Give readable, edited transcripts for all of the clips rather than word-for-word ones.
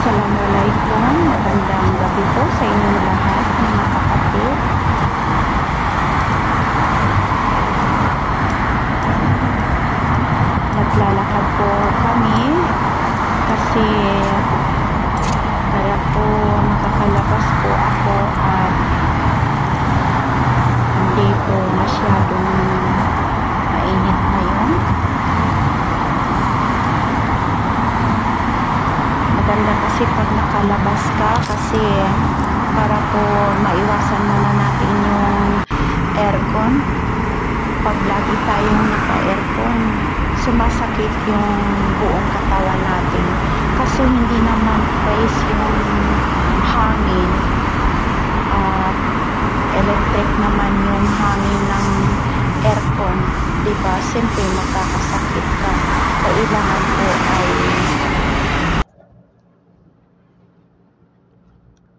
Assalamualaikum, magandang gabi po sa inyong lahat mga kapatid. Naglalakad po kami kasi para po makakalabas po ako at hindi po masyadong mainit ngayon. Maganda kasi pag nakalabas ka kasi para po maiwasan muna natin yung aircon. Pag lagi tayong naka-aircon, sumasakit yung buong katawan natin kasi hindi naman fresh yung hangin at electric naman yung hangin ng aircon, diba? Siyempre magkakasakit ka. Kailangan po ay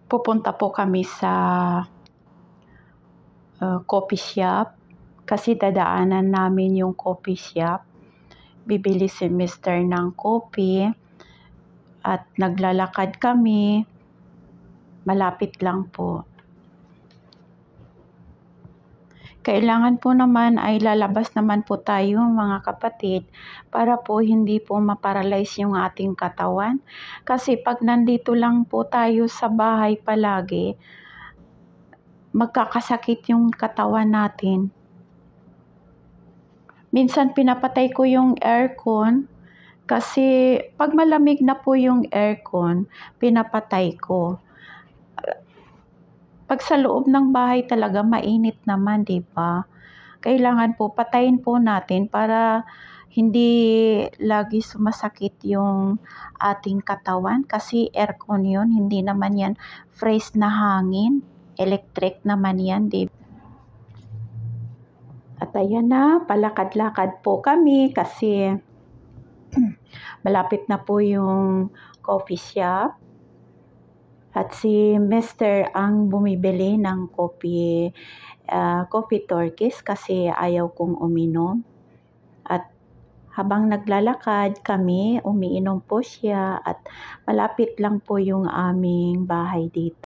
pupunta po kami sa coffee shop kasi dadaanan namin yung coffee shop. Bibili si Mr. ng coffee at naglalakad kami. Malapit lang po. Kailangan po naman ay lalabas naman po tayo mga kapatid para po hindi po maparalyze yung ating katawan. Kasi pag nandito lang po tayo sa bahay palagi, magkakasakit yung katawan natin. Minsan pinapatay ko yung aircon kasi pag malamig na po yung aircon, pinapatay ko. Pag sa loob ng bahay talaga mainit naman, 'di ba? Kailangan po patayin po natin para hindi lagi sumasakit yung ating katawan kasi aircon 'yun, hindi naman 'yan fresh na hangin, electric naman 'yan, 'di ba? At ayan na, palakad-lakad po kami kasi malapit na po yung coffee shop. At si Mr. ang bumibili ng coffee Turkish kasi ayaw kong uminom. At habang naglalakad kami, umiinom po siya at malapit lang po yung aming bahay dito.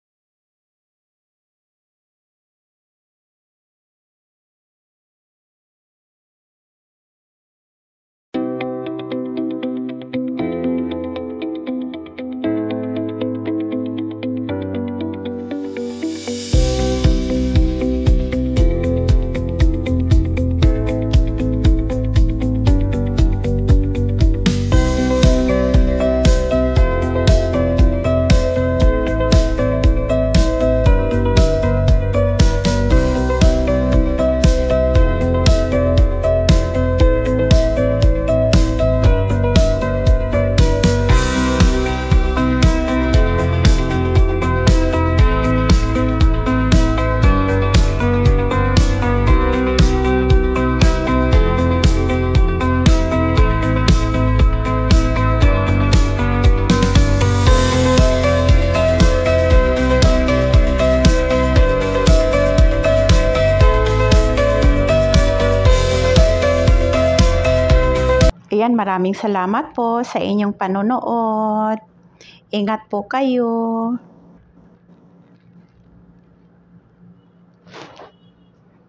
Ayan, maraming salamat po sa inyong panonood. Ingat po kayo.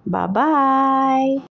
Bye-bye!